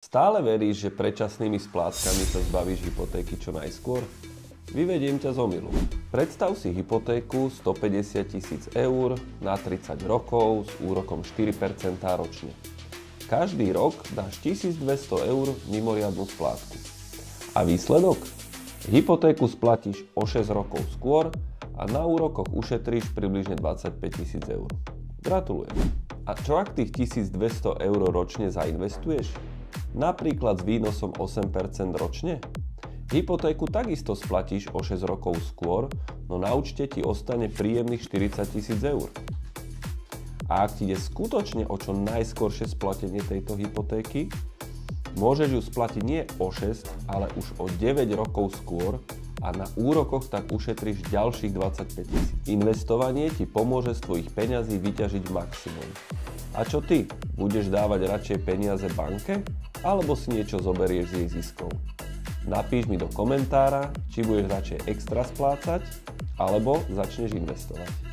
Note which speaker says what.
Speaker 1: Stále veríš, že predčasnými splátkami sa zbavíš hypotéky čo najskôr? Vyvediem ťa z omylu. Predstav si hypotéku 150 000 eur na 30 rokov s úrokom 4% ročne. Každý rok dáš 1200 eur mimoriadnu splátku. A výsledok? Hypotéku splatíš o 6 rokov skôr a na úrokoch ušetríš približne 25 000 eur. Gratulujem. A čo ak tých 1200 eur ročne zainvestuješ? Napríklad s výnosom 8% ročne? Hypotéku takisto splatíš o 6 rokov skôr, no na účte ti ostane príjemných 40 000 eur. A ak ti ide skutočne o čo najskoršie splatenie tejto hypotéky, môžeš ju splatiť nie o 6, ale už o 9 rokov skôr a na úrokoch tak ušetríš ďalších 25 000. Investovanie ti pomôže z tvojich peňazí vyťažiť maximum. A čo ty? Budeš dávať radšej peniaze banke? Alebo si niečo zoberieš z jej ziskov? Napíš mi do komentára, či budeš radšej extra splácať, alebo začneš investovať.